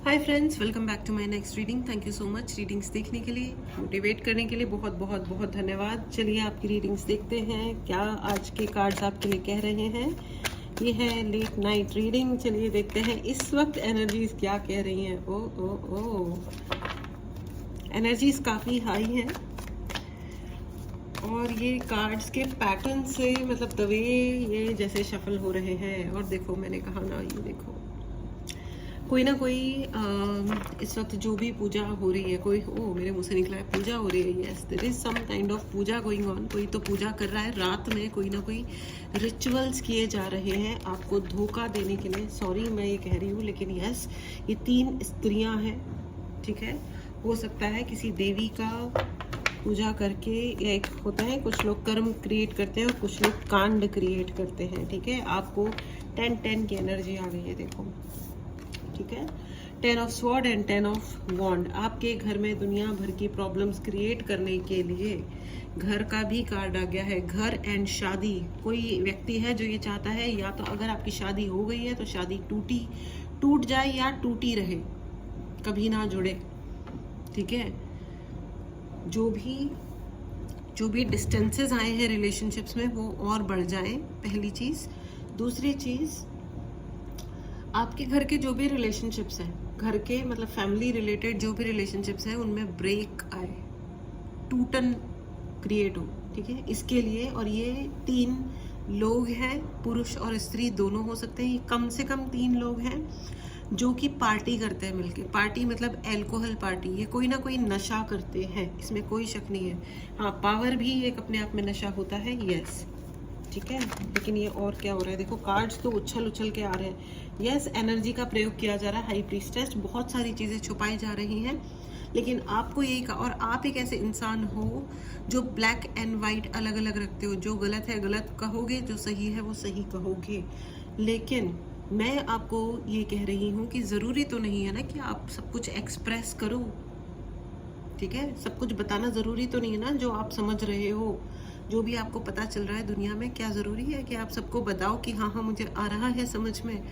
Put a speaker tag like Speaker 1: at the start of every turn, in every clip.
Speaker 1: Hi friends, welcome back to my next reading. Thank you so much readings देखने के लिए, motivate करने के लिए बहुत बहुत बहुत धन्यवाद। चलिए आपकी रीडिंग्स देखते हैं क्या आज के कार्ड्स आपके लिए कह रहे हैं। ये है लेट नाइट रीडिंग। चलिए देखते हैं इस वक्त एनर्जीज क्या कह रही हैं। ओ ओ ओ एनर्जीज काफ़ी हाई हैं और ये कार्ड्स के पैटर्न से मतलब द वे ये जैसे शफल हो रहे हैं। और देखो मैंने कहा ना, ये देखो कोई ना कोई इस वक्त जो भी पूजा हो रही है, कोई मेरे मुंह से निकला है पूजा हो रही है। Yes, there is some kind of puja going on. कोई तो पूजा कर रहा है रात में, कोई ना कोई रिचुअल्स किए जा रहे हैं आपको धोखा देने के लिए। सॉरी मैं ये कह रही हूँ, लेकिन यस ये 3 स्त्रियां हैं, ठीक है। हो सकता है किसी देवी का पूजा करके, या एक होता है कुछ लोग कर्म क्रिएट करते हैं और कुछ लोग कांड क्रिएट करते हैं, ठीक है। आपको 10-10 की एनर्जी आ गई है, देखो, ठीक है। 10 ऑफ स्वॉर्ड एंड 10 ऑफ वॉन्ड। आपके घर में दुनिया भर की प्रॉब्लम्स क्रिएट करने के लिए घर का भी कार्ड आ गया है। घर एंड शादी। कोई व्यक्ति है जो ये चाहता है, या तो अगर आपकी शादी हो गई है तो शादी टूट जाए या टूटी रहे, कभी ना जुड़े, ठीक है। जो भी डिस्टेंसेस आए हैं रिलेशनशिप्स में वो और बढ़ जाएं, पहली चीज। दूसरी चीज, आपके घर के जो भी रिलेशनशिप्स हैं, घर के मतलब फैमिली रिलेटेड जो भी रिलेशनशिप्स हैं, उनमें ब्रेक आए, टूटन क्रिएट हो, ठीक है, इसके लिए। और ये 3 लोग हैं, पुरुष और स्त्री दोनों हो सकते हैं। कम से कम 3 लोग हैं जो कि पार्टी करते हैं मिलके। पार्टी मतलब एल्कोहल पार्टी। ये कोई ना कोई नशा करते हैं, इसमें कोई शक नहीं है। हाँ, पावर भी एक अपने आप में नशा होता है, यस, ठीक है। लेकिन ये और क्या हो रहा है, देखो कार्ड्स तो उछल के आ रहे हैं। यस, एनर्जी का प्रयोग किया जा रहा है, हाई प्रीस्टेस। बहुत सारी चीज़ें छुपाई जा रही हैं, लेकिन आपको यही और आप एक ऐसे इंसान हो जो ब्लैक एंड वाइट अलग अलग रखते हो। जो गलत है गलत कहोगे, जो सही है वो सही कहोगे। लेकिन मैं आपको ये कह रही हूँ कि ज़रूरी तो नहीं है ना कि आप सब कुछ एक्सप्रेस करो, ठीक है। सब कुछ बताना ज़रूरी तो नहीं है ना। जो आप समझ रहे हो, जो भी आपको पता चल रहा है दुनिया में, क्या ज़रूरी है कि आप सबको बताओ कि हाँ हाँ मुझे आ रहा है समझ में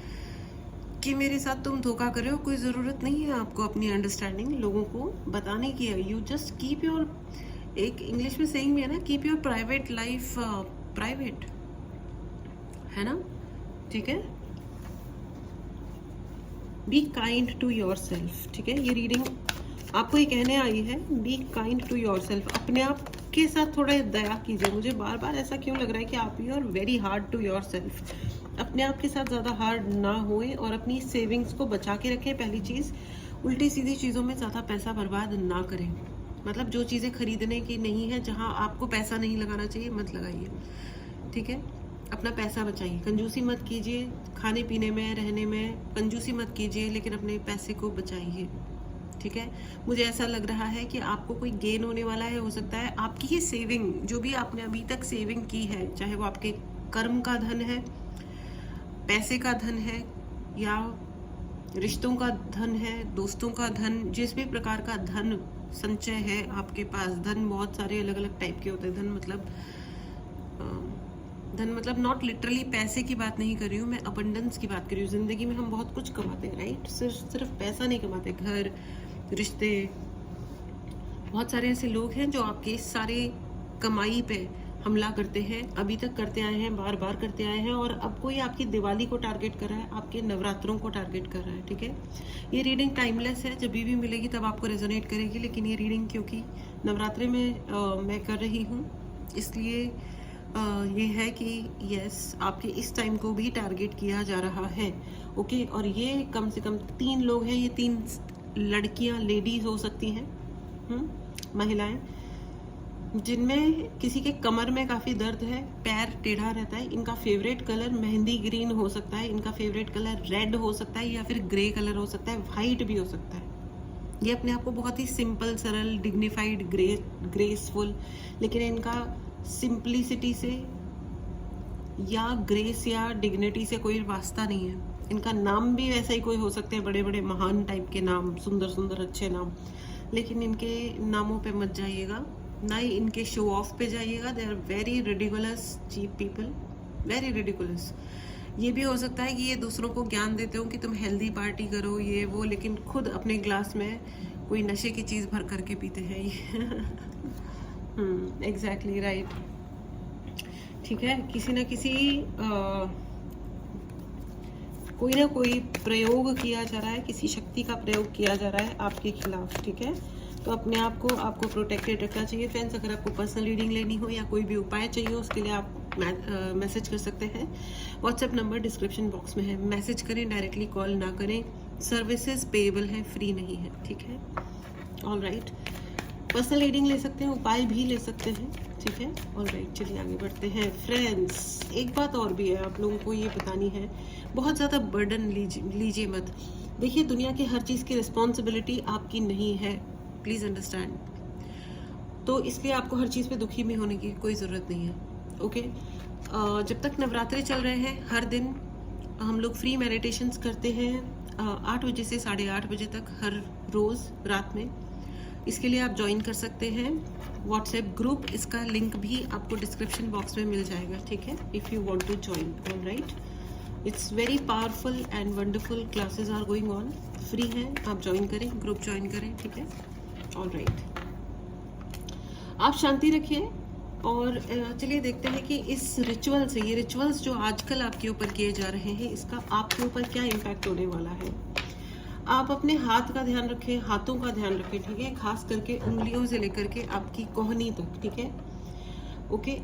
Speaker 1: कि मेरे साथ तुम धोखा कर रहे हो। कोई ज़रूरत नहीं है आपको अपनी अंडरस्टैंडिंग लोगों को बताने की है। यू जस्ट कीप योर, एक इंग्लिश में सेइंग भी है ना, keep your private life private, है ना, ठीक है। Be kind to yourself, ठीक है। ये रीडिंग आपको ये कहने आई है, be kind to yourself. अपने आप के साथ थोड़ा दया कीजिए। मुझे बार बार ऐसा क्यों लग रहा है कि आप you are very hard to yourself. अपने आप के साथ ज़्यादा हार्ड ना होए और अपनी सेविंग्स को बचा के रखें। पहली चीज़, उल्टी सीधी चीज़ों में ज़्यादा पैसा बर्बाद ना करें। मतलब जो चीज़ें खरीदने की नहीं है, जहाँ आपको पैसा नहीं लगाना चाहिए, मत लगाइए, ठीक है। अपना पैसा बचाइए, कंजूसी मत कीजिए। खाने पीने में, रहने में कंजूसी मत कीजिए, लेकिन अपने पैसे को बचाइए, ठीक है। मुझे ऐसा लग रहा है कि आपको कोई गेन होने वाला है। हो सकता है आपकी ये सेविंग, जो भी आपने अभी तक सेविंग की है, चाहे वो आपके कर्म का धन है, पैसे का धन है, या रिश्तों का धन है, दोस्तों का धन, जिस भी प्रकार का धन संचय है आपके पास। धन बहुत सारे अलग अलग टाइप के होते हैं। धन मतलब नॉट लिटरली पैसे की बात नहीं कर रही हूँ मैं, अबंडेंस की बात कर रही हूँ। जिंदगी में हम बहुत कुछ कमाते हैं, राइट। सिर्फ पैसा नहीं कमाते, घर, रिश्ते। बहुत सारे ऐसे लोग हैं जो आपके सारे कमाई पे हमला करते हैं, अभी तक करते आए हैं, बार बार करते आए हैं। और अब कोई आपकी दिवाली को टारगेट कर रहा है, आपके नवरात्रों को टारगेट कर रहा है, ठीक है। ये रीडिंग टाइमलेस है, जब भी मिलेगी तब आपको रेजोनेट करेगी। लेकिन ये रीडिंग क्योंकि नवरात्रि में मैं कर रही हूँ, इसलिए ये है कि यस, आपके इस टाइम को भी टारगेट किया जा रहा है, ओके। और ये कम से कम 3 लोग हैं। ये 3 लड़कियां, लेडीज हो सकती हैं, महिलाएं, जिनमें किसी के कमर में काफ़ी दर्द है, पैर टेढ़ा रहता है। इनका फेवरेट कलर मेहंदी ग्रीन हो सकता है, इनका फेवरेट कलर रेड हो सकता है, या फिर ग्रे कलर हो सकता है, वाइट भी हो सकता है। ये अपने आप को बहुत ही सिंपल, सरल, डिग्निफाइड, ग्रेसफुल, लेकिन इनका सिंप्लिसिटी से या ग्रेस या डिग्निटी से कोई वास्ता नहीं है। इनका नाम भी वैसा ही कोई हो सकते हैं, बड़े बड़े महान टाइप के नाम, सुंदर सुंदर अच्छे नाम। लेकिन इनके नामों पे मत जाइएगा, ना ही इनके शो ऑफ पे जाइएगा। They are very ridiculous cheap people, very ridiculous. ये भी हो सकता है कि ये दूसरों को ज्ञान देते हो कि तुम हेल्दी पार्टी करो ये वो, लेकिन खुद अपने ग्लास में कोई नशे की चीज़ भर करके पीते हैं ये। Exactly right. ठीक है, किसी ना किसी कोई ना कोई प्रयोग किया जा रहा है, किसी शक्ति का प्रयोग किया जा रहा है आपके खिलाफ। ठीक है, तो अपने आप को आपको प्रोटेक्टेड रखना चाहिए फ्रेंड्स। अगर आपको पर्सनल रीडिंग लेनी हो या कोई भी उपाय चाहिए उसके लिए आप मैसेज कर सकते हैं। व्हाट्सएप नंबर डिस्क्रिप्शन बॉक्स में है, मैसेज करें, डायरेक्टली कॉल ना करें। सर्विसेज पेएबल है, फ्री नहीं है। ठीक है, ऑल राइट। पर्सनल रीडिंग ले सकते हैं, उपाय भी ले सकते हैं। ठीक है, ऑल राइट। चलिए आगे बढ़ते हैं फ्रेंड्स। एक बात और भी है आप लोगों को ये बतानी है, बहुत ज़्यादा बर्डन लीजिए मत। देखिए, दुनिया की हर चीज़ की रिस्पॉन्सिबिलिटी आपकी नहीं है, प्लीज़ अंडरस्टैंड। तो इसलिए आपको हर चीज़ पे दुखी में होने की कोई ज़रूरत नहीं है। ओके, जब तक नवरात्रे चल रहे हैं हर दिन हम लोग फ्री मेडिटेशंस करते हैं 8 बजे से 8:30 बजे तक हर रोज़ रात में। इसके लिए आप ज्वाइन कर सकते हैं व्हाट्सएप ग्रुप, इसका लिंक भी आपको डिस्क्रिप्शन बॉक्स में मिल जाएगा। ठीक है, if you want to join. All right, it's very powerful and wonderful classes are going on, free है, आप ज्वाइन करें, ग्रुप ज्वाइन करें। ठीक है, ऑल राइट। आप शांति रखिए और चलिए देखते हैं कि इस रिचुअल से, ये रिचुअल्स जो आजकल आपके ऊपर किए जा रहे हैं, इसका आपके ऊपर क्या इम्पैक्ट होने वाला है। आप अपने हाथ का ध्यान रखें, हाथों का ध्यान रखें। ठीक है, खास करके उंगलियों से लेकर के आपकी कोहनी तक। ठीक है, ओके,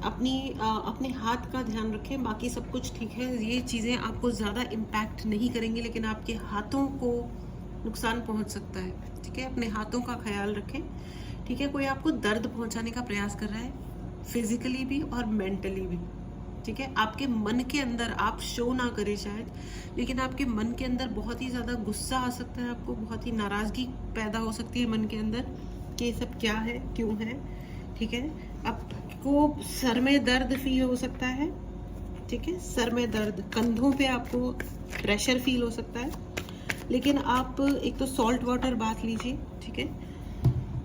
Speaker 1: अपने हाथ का ध्यान रखें, बाकी सब कुछ ठीक है। ये चीज़ें आपको ज़्यादा इम्पैक्ट नहीं करेंगी, लेकिन आपके हाथों को नुकसान पहुंच सकता है। ठीक है, अपने हाथों का ख्याल रखें। ठीक है, कोई आपको दर्द पहुंचाने का प्रयास कर रहा है, फिजिकली भी और मेंटली भी। ठीक है, आपके मन के अंदर आप शो ना करें शायद, लेकिन आपके मन के अंदर बहुत ही ज़्यादा गुस्सा आ सकता है, आपको बहुत ही नाराज़गी पैदा हो सकती है मन के अंदर कि ये सब क्या है, क्यों है। ठीक है, आपको सर में दर्द फील हो सकता है। ठीक है, सर में दर्द, कंधों पे आपको प्रेशर फील हो सकता है, लेकिन आप एक तो सॉल्ट वाटर बाथ लीजिए। ठीक है,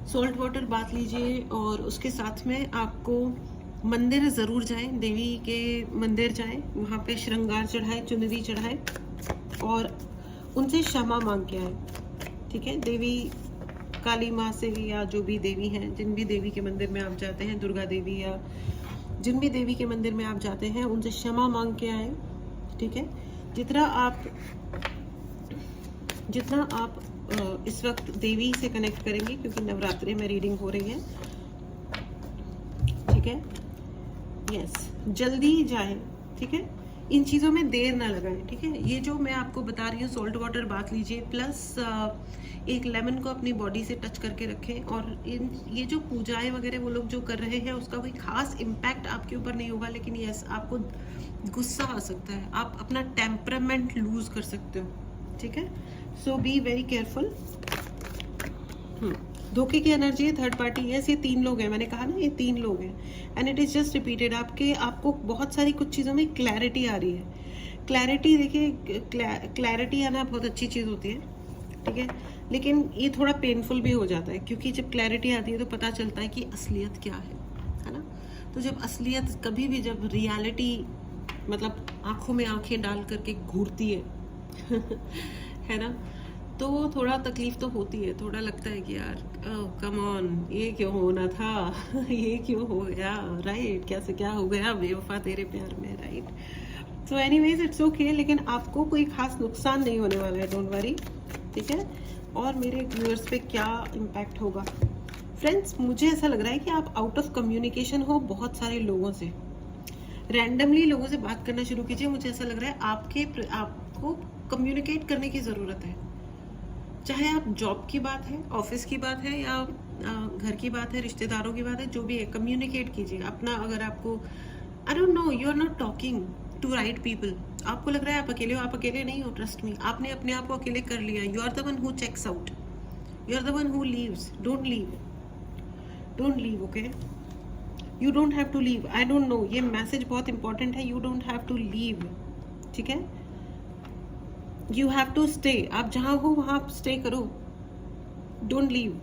Speaker 1: सॉल्ट वाटर बाथ लीजिए और उसके साथ में आपको मंदिर ज़रूर जाएं, देवी के मंदिर जाएं, वहाँ पे श्रृंगार चढ़ाएं, चुनरी चढ़ाएं और उनसे क्षमा मांग के आए। ठीक है, देवी काली माँ से या जो भी देवी हैं, जिन भी देवी के मंदिर में आप जाते हैं, दुर्गा देवी या जिन भी देवी के मंदिर में आप जाते हैं, उनसे क्षमा मांग के आए। ठीक है, जितना आप इस वक्त देवी से कनेक्ट करेंगे, क्योंकि नवरात्रि में रीडिंग हो रही है। ठीक है, यस, जल्दी जाए। ठीक है, इन चीज़ों में देर ना लगाएं। ठीक है, ये जो मैं आपको बता रही हूँ, सॉल्ट वाटर बाथ लीजिए, प्लस एक लेमन को अपनी बॉडी से टच करके रखें। और ये जो पूजाएं वगैरह वो लोग जो कर रहे हैं, उसका कोई खास इम्पैक्ट आपके ऊपर नहीं होगा, लेकिन यस, आपको गुस्सा आ सकता है, आप अपना टेम्परामेंट लूज कर सकते हो। ठीक है, सो बी वेरी केयरफुल। धोखे की एनर्जी है, थर्ड पार्टी है, ये 3 लोग हैं, मैंने कहा ना ये 3 लोग हैं, and it is just repeated. आपको बहुत सारी कुछ चीज़ों में क्लैरिटी आ रही है। क्लैरिटी, देखिए, क्लैरिटी आना बहुत अच्छी चीज़ होती है। ठीक है, लेकिन ये थोड़ा पेनफुल भी हो जाता है, क्योंकि जब क्लैरिटी आती है तो पता चलता है कि असलियत क्या है ना। तो जब असलियत, कभी भी जब रियलिटी मतलब आंखों में आंखें डाल करके घूरती है है ना, तो थोड़ा तकलीफ तो होती है, थोड़ा लगता है कि यार कम ऑन, ये क्यों होना था ये क्यों हो गया, राइट, कैसे क्या हो गया बेवफा तेरे प्यार में, right. So anyways it's okay, लेकिन आपको कोई खास नुकसान नहीं होने वाला है, डोंट वरी। ठीक है, और मेरे व्यूअर्स पे क्या इम्पैक्ट होगा फ्रेंड्स, मुझे ऐसा लग रहा है कि आप आउट ऑफ कम्युनिकेशन हो बहुत सारे लोगों से। रैंडमली लोगों से बात करना शुरू कीजिए। मुझे ऐसा लग रहा है आपको कम्युनिकेट करने की ज़रूरत है, चाहे आप जॉब की बात है, ऑफिस की बात है, या घर की बात है, रिश्तेदारों की बात है, जो भी है, कम्युनिकेट कीजिए अपना। अगर आपको I don't know, you are not talking to right people, आपको लग रहा है आप अकेले हो, आप अकेले नहीं हो, ट्रस्ट मी, आपने अपने आप को अकेले कर लिया। You are the one who checks out, you are the one who leaves, don't leave, okay, you don't have to leave. I don't know, ये मैसेज बहुत इंपॉर्टेंट है, you don't have to leave. ठीक है, you have to stay, आप जहाँ हो वहाँ आप स्टे करो, डोंट लीव।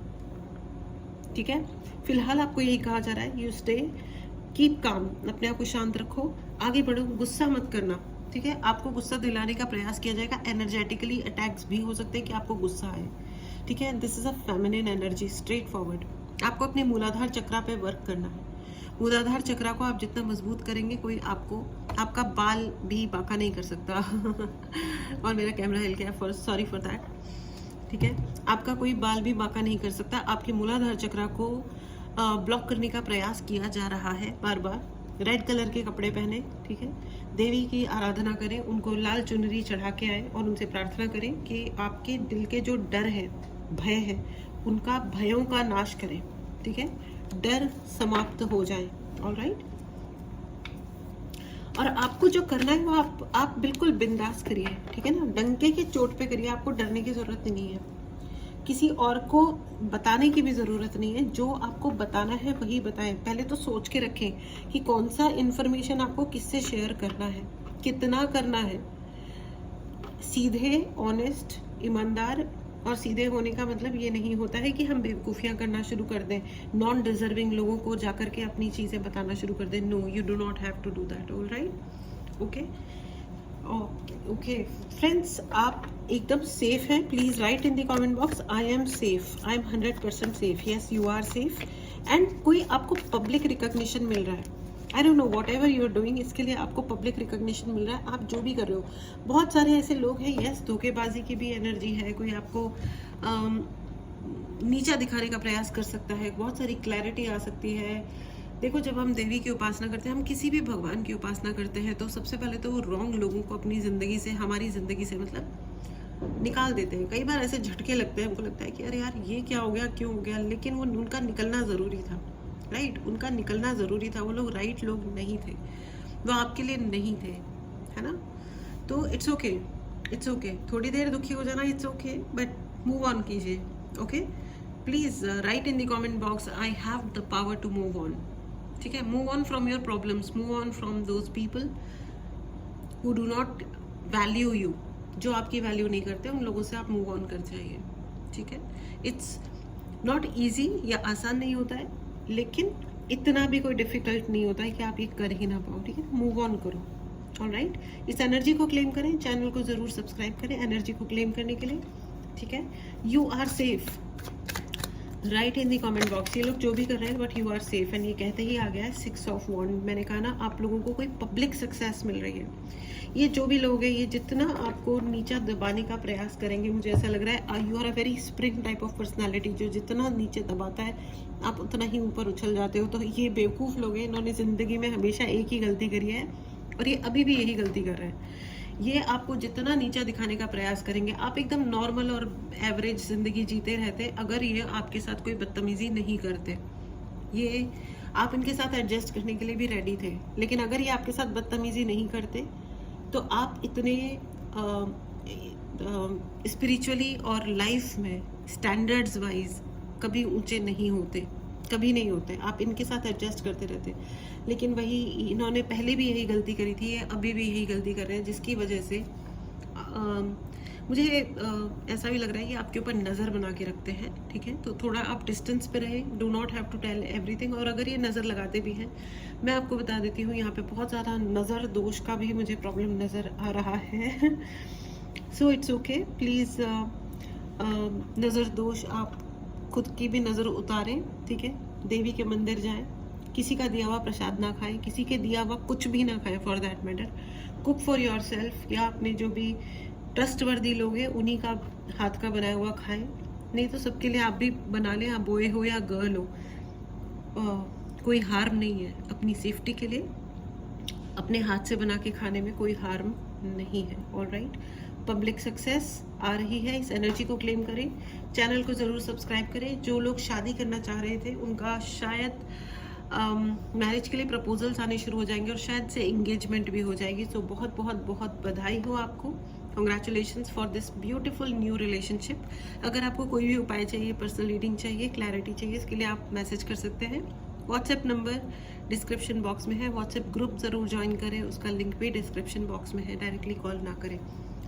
Speaker 1: ठीक है, फिलहाल आपको यही कहा जा रहा है, यू स्टे, कीप काम, अपने आप को शांत रखो, आगे बढ़ो, गुस्सा मत करना। ठीक है, आपको गुस्सा दिलाने का प्रयास किया जाएगा, एनर्जेटिकली अटैक्स भी हो सकते हैं कि आपको गुस्सा आए, ठीक है। This is a feminine energy, straight forward. आपको अपने मूलाधार चक्रा पे वर्क करना है। मूलाधार चक्रा को आप जितना मजबूत करेंगे, कोई आपको आपका बाल भी बांका नहीं कर सकता और मेरा कैमरा हिल गया, सॉरी फॉर दैट, ठीक है। आपका कोई बाल भी बांका नहीं कर सकता। आपके मूलाधार चक्रा को ब्लॉक करने का प्रयास किया जा रहा है बार बार। रेड कलर के कपड़े पहने, ठीक है, देवी की आराधना करें, उनको लाल चुनरी चढ़ा के आए और उनसे प्रार्थना करें कि आपके दिल के जो डर है, भय है, उनका भयों का नाश करें, ठीक है, डर समाप्त हो जाए। ऑलराइट। और आपको जो करना है वो आप बिल्कुल बिंदास करिए, ठीक है ना, डंके के चोट पे करिए, आपको डरने की जरूरत नहीं है, किसी और को बताने की भी ज़रूरत नहीं है। जो आपको बताना है वही बताएं। पहले तो सोच के रखें कि कौन सा इन्फॉर्मेशन आपको किससे शेयर करना है, कितना करना है। सीधे, ऑनेस्ट, ईमानदार, और सीधे होने का मतलब ये नहीं होता है कि हम बेवकूफ़ियाँ करना शुरू कर दें, नॉन डिजर्विंग लोगों को जाकर के अपनी चीज़ें बताना शुरू कर दें। No, you do not have to do that. Alright, okay okay friends, आप एकदम सेफ हैं। Please write in the comment box, I am safe, I am 100% safe. Yes, you are safe. And कोई आपको पब्लिक रिकॉग्निशन मिल रहा है, I don't know whatever you are doing, इसके लिए आपको पब्लिक रिकॉग्निशन मिल रहा है। आप जो भी कर रहे हो, बहुत सारे ऐसे लोग हैं, यस, धोखेबाजी की भी एनर्जी है, कोई आपको नीचा दिखाने का प्रयास कर सकता है, बहुत सारी क्लैरिटी आ सकती है। देखो, जब हम देवी की उपासना करते हैं, हम किसी भी भगवान की उपासना करते हैं, तो सबसे पहले तो वो रॉन्ग लोगों को अपनी ज़िंदगी से, हमारी ज़िंदगी से मतलब निकाल देते हैं। कई बार ऐसे झटके लगते हैं, हमको लगता है कि अरे यार ये क्या हो गया, क्यों हो गया, लेकिन वो उनका निकलना ज़रूरी था। राइट, उनका निकलना ज़रूरी था। वो लोग राइट लोग नहीं थे, वो आपके लिए नहीं थे, है ना। तो इट्स ओके, इट्स ओके, थोड़ी देर दुखी हो जाना, it's okay, but move on कीजिए। Okay, please write in the comment box, I have the power to move on. ठीक है, move on from your problems, move on from those people who do not value you. जो आपकी value नहीं करते, उन लोगों से आप मूव ऑन कर जाइए। ठीक है, इट्स नॉट ईजी, या आसान नहीं होता है, लेकिन इतना भी कोई डिफिकल्ट नहीं होता है कि आप ये कर ही ना पाओ। ठीक है, मूव ऑन करो। ऑलराइट, इस एनर्जी को क्लेम करें, चैनल को जरूर सब्सक्राइब करें एनर्जी को क्लेम करने के लिए। ठीक है, you are safe, write in the comment box. ये लोग जो भी कर रहे हैं, but you are safe. And ये कहते ही आ गया है 6 ऑफ वॉन्ड। मैंने कहा ना, आप लोगों को कोई पब्लिक सक्सेस मिल रही है। ये जो भी लोग हैं, ये जितना आपको नीचा दबाने का प्रयास करेंगे, मुझे ऐसा लग रहा है you are a very spring type of personality, जो जितना नीचे दबाता है आप उतना ही ऊपर उछल जाते हो। तो ये बेवकूफ़ लोग हैं, इन्होंने ज़िंदगी में हमेशा एक ही गलती करी है और ये अभी भी यही गलती कर रहे हैं। ये आपको जितना नीचा दिखाने का प्रयास करेंगे, आप एकदम नॉर्मल और एवरेज ज़िंदगी जीते रहते अगर ये आपके साथ कोई बदतमीज़ी नहीं करते। ये आप इनके साथ एडजस्ट करने के लिए भी रेडी थे, लेकिन अगर ये आपके साथ बदतमीज़ी नहीं करते तो आप इतने स्पिरिचुअली और लाइफ में स्टैंडर्ड्स वाइज कभी ऊंचे नहीं होते, कभी नहीं होते। आप इनके साथ एडजस्ट करते रहते, लेकिन वही इन्होंने पहले भी यही गलती करी थी, अभी भी यही गलती कर रहे हैं, जिसकी वजह से मुझे ऐसा भी लग रहा है कि आपके ऊपर नज़र बना के रखते हैं। ठीक है, तो थोड़ा आप डिस्टेंस पे रहें, do not have to tell everything. और अगर ये नज़र लगाते भी हैं, मैं आपको बता देती हूँ, यहाँ पे बहुत ज़्यादा नज़र दोष का भी मुझे प्रॉब्लम नज़र आ रहा है। सो इट्स ओके, प्लीज़ नज़र दोष आप खुद की भी नज़र उतारें। ठीक है, देवी के मंदिर जाएं, किसी का दिया हुआ प्रसाद ना खाएं, किसी के दिया हुआ कुछ भी ना खाएं for that matter. Cook for your self, या अपने जो भी ट्रस्टवर्दी लोग हैं उन्हीं का हाथ का बनाया हुआ खाएं। नहीं तो सबके लिए आप भी बना लें, आप बॉय हो या गर्ल हो, कोई हार्म नहीं है। अपनी सेफ्टी के लिए अपने हाथ से बना के खाने में कोई हार्म नहीं है। ऑलराइट, पब्लिक सक्सेस आ रही है, इस एनर्जी को क्लेम करें, चैनल को ज़रूर सब्सक्राइब करें। जो लोग शादी करना चाह रहे थे, उनका शायद मैरिज के लिए प्रपोजल्स आने शुरू हो जाएंगे और शायद से एंगेजमेंट भी हो जाएगी। तो बहुत बहुत बहुत बधाई हो आपको, congratulations for this beautiful new relationship. अगर आपको कोई भी उपाय चाहिए, पर्सनल रीडिंग चाहिए, क्लैरिटी चाहिए, इसके लिए आप मैसेज कर सकते हैं। व्हाट्सएप नंबर डिस्क्रिप्शन बॉक्स में है, व्हाट्सएप ग्रुप ज़रूर ज्वाइन करें, उसका लिंक भी डिस्क्रिप्शन बॉक्स में है, डायरेक्टली कॉल ना करें।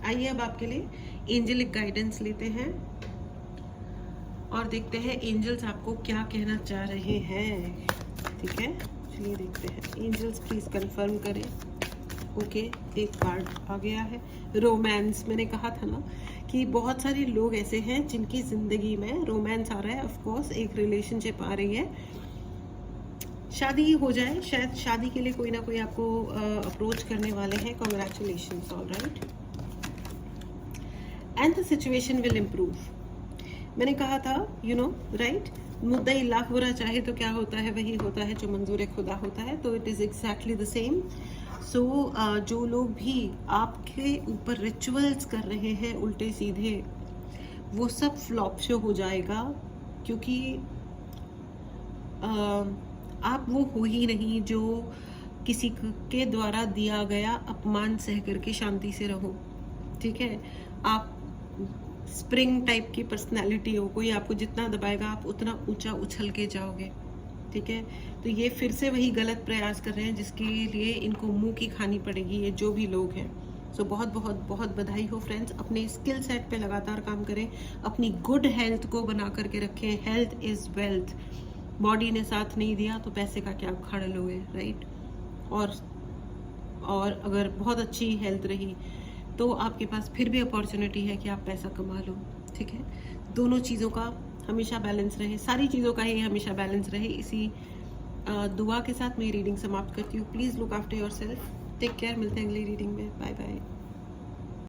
Speaker 1: आइए अब आपके लिए एंजेलिक गाइडेंस लेते हैं और देखते हैं एंजल्स आपको क्या कहना चाह रहे हैं। ठीक है, चलिए देखते हैं। एंजल्स प्लीज कंफर्म करें ओके, एक कार्ड आ गया है रोमांस। मैंने कहा था ना कि बहुत सारे लोग ऐसे हैं जिनकी ज़िंदगी में रोमांस आ रहा है। ऑफ कोर्स एक रिलेशनशिप आ रही है, शादी हो जाए, शायद शादी के लिए कोई ना कोई आपको अप्रोच करने वाले हैं। Congratulations, all right, and the situation will improve. मैंने कहा था यू नो राइट, मुद्दा ही लाख बुरा चाहे तो क्या होता है, वही होता है जो मंजूर खुदा होता है। तो it is exactly the same. So जो लोग भी आपके ऊपर रिचुअल्स कर रहे हैं उल्टे सीधे, वो सब फ्लॉप शो हो जाएगा, क्योंकि आप वो हो ही नहीं जो किसी के द्वारा दिया गया अपमान सह करके शांति से रहो। ठीक है, आप स्प्रिंग टाइप की पर्सनालिटी हो, कोई आपको जितना दबाएगा आप उतना ऊंचा उछल के जाओगे। ठीक है, तो ये फिर से वही गलत प्रयास कर रहे हैं जिसके लिए इनको मुंह की खानी पड़ेगी, ये जो भी लोग हैं। सो बहुत बहुत बहुत बधाई हो फ्रेंड्स। अपने स्किल सेट पे लगातार काम करें, अपनी गुड हेल्थ को बना करके रखें। Health is wealth. बॉडी ने साथ नहीं दिया तो पैसे का क्या उखाड़ लोगे, राइट। और अगर बहुत अच्छी हेल्थ रही तो आपके पास फिर भी अपॉर्चुनिटी है कि आप पैसा कमा लो। ठीक है, दोनों चीज़ों का हमेशा बैलेंस रहे, सारी चीज़ों का ही हमेशा बैलेंस रहे। इसी दुआ के साथ मैं रीडिंग समाप्त करती हूँ। Please look after yourself, take care. मिलते हैं अगली रीडिंग में। Bye bye.